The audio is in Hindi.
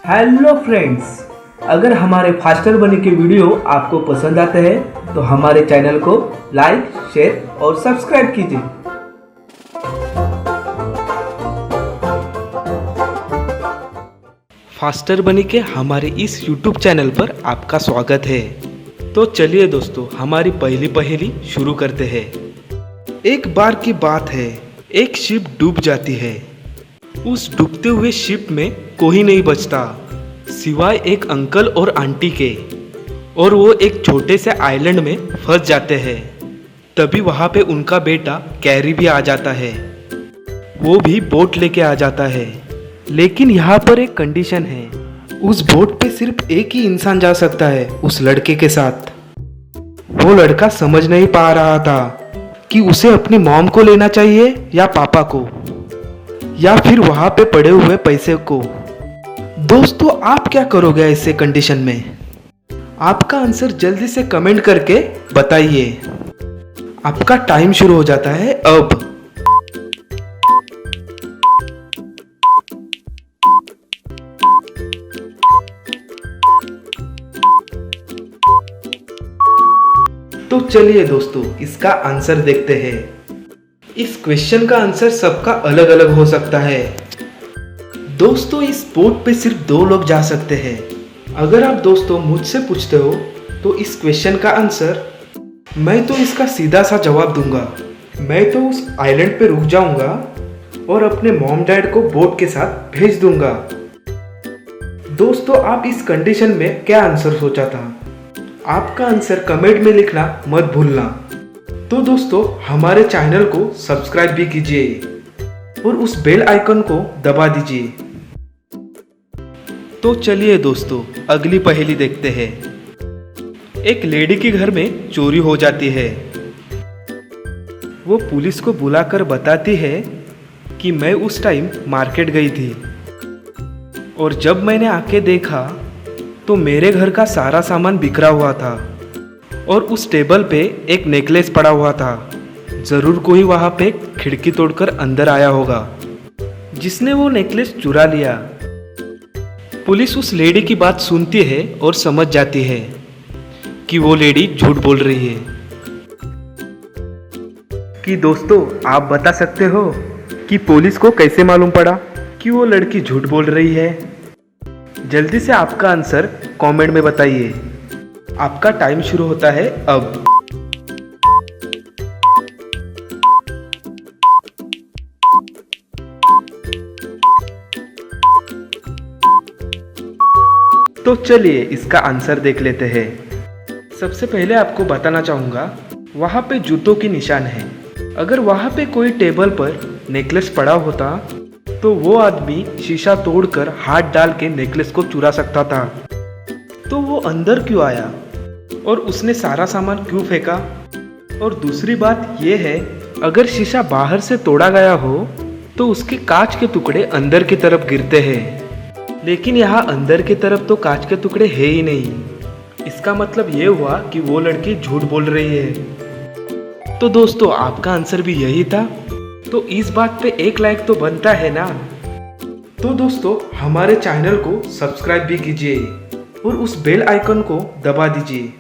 हेलो फ्रेंड्स, अगर हमारे फास्टर बनी के वीडियो आपको पसंद आते हैं तो हमारे चैनल को लाइक, शेयर और सब्सक्राइब कीजिए। फास्टर बनी के हमारे इस YouTube चैनल पर आपका स्वागत है। तो चलिए दोस्तों, हमारी पहली पहेली शुरू करते हैं। एक बार की बात है, एक शिप डूब जाती है। उस डूबते हुए शिप में कोई नहीं बचता सिवाय एक अंकल और आंटी के, और वो एक छोटे से आइलैंड में फंस जाते हैं। तभी वहाँ पे उनका बेटा कैरी भी आ जाता है। वो भी बोट लेके आ जाता है, लेकिन यहाँ पर एक कंडीशन है। उस बोट पे सिर्फ एक ही इंसान जा सकता है, उस लड़के के साथ। वो लड़का समझ नहीं पा रहा था कि उसे अपनी मॉम को लेना चाहिए या पापा को, या फिर वहां पे पड़े हुए पैसे को। दोस्तों, आप क्या करोगे ऐसे कंडीशन में? आपका आंसर जल्दी से कमेंट करके बताइए। आपका टाइम शुरू हो जाता है अब। तो चलिए दोस्तों, इसका आंसर देखते हैं। इस क्वेश्चन का आंसर सबका अलग अलग हो सकता है। दोस्तों, इस बोट पे सिर्फ 2 लोग जा सकते हैं। अगर आप दोस्तों मुझसे पूछते हो तो इस क्वेश्चन का आंसर मैं तो इसका सीधा सा जवाब दूंगा। मैं तो उस आइलैंड पे रुक जाऊंगा और अपने मॉम डैड को बोट के साथ भेज दूंगा। दोस्तों, आप इस कंडीशन में क्या आंसर सोचा था? आपका आंसर कमेंट में लिखना मत भूलना। तो दोस्तों, हमारे चैनल को सब्सक्राइब भी कीजिए और उस बेल आइकन को दबा दीजिए। तो चलिए दोस्तों, अगली पहेली देखते हैं। एक लेडी के घर में चोरी हो जाती है। वो पुलिस को बुलाकर बताती है कि मैं उस टाइम मार्केट गई थी, और जब मैंने आके देखा तो मेरे घर का सारा सामान बिखरा हुआ था, और उस टेबल पे एक नेकलेस पड़ा हुआ था। ज़रूर कोई वहाँ पे खिड़की तोड़कर अंदर आया होगा, जिसने वो नेकलेस चुरा लिया। पुलिस उस लेडी की बात सुनती है और समझ जाती है कि वो लेडी झूठ बोल रही है। कि दोस्तों, आप बता सकते हो कि पुलिस को कैसे मालूम पड़ा कि वो लड़की झूठ बोल रही है? जल्दी से आपका आंसर कमेंट में बताइए। आपका टाइम शुरू होता है अब। तो चलिए इसका आंसर देख लेते हैं। सबसे पहले आपको बताना चाहूँगा, वहाँ पे जूतों की निशान है। अगर वहाँ पे कोई टेबल पर नेकलेस पड़ा होता तो वो आदमी शीशा तोड़कर हाथ डाल के नेकलेस को चुरा सकता था। तो वो अंदर क्यों आया और उसने सारा सामान क्यों फेंका? और दूसरी बात ये है, अगर शीशा बाहर से तोड़ा गया हो तो उसके कांच के टुकड़े अंदर की तरफ गिरते हैं, लेकिन यहाँ अंदर की तरफ तो कांच के टुकड़े है ही नहीं। इसका मतलब ये हुआ कि वो लड़की झूठ बोल रही है। तो दोस्तों, आपका आंसर भी यही था। तो इस बात पे एक लाइक तो बनता है ना। तो दोस्तों, हमारे चैनल को सब्सक्राइब भी कीजिए और उस बेल आइकन को दबा दीजिए।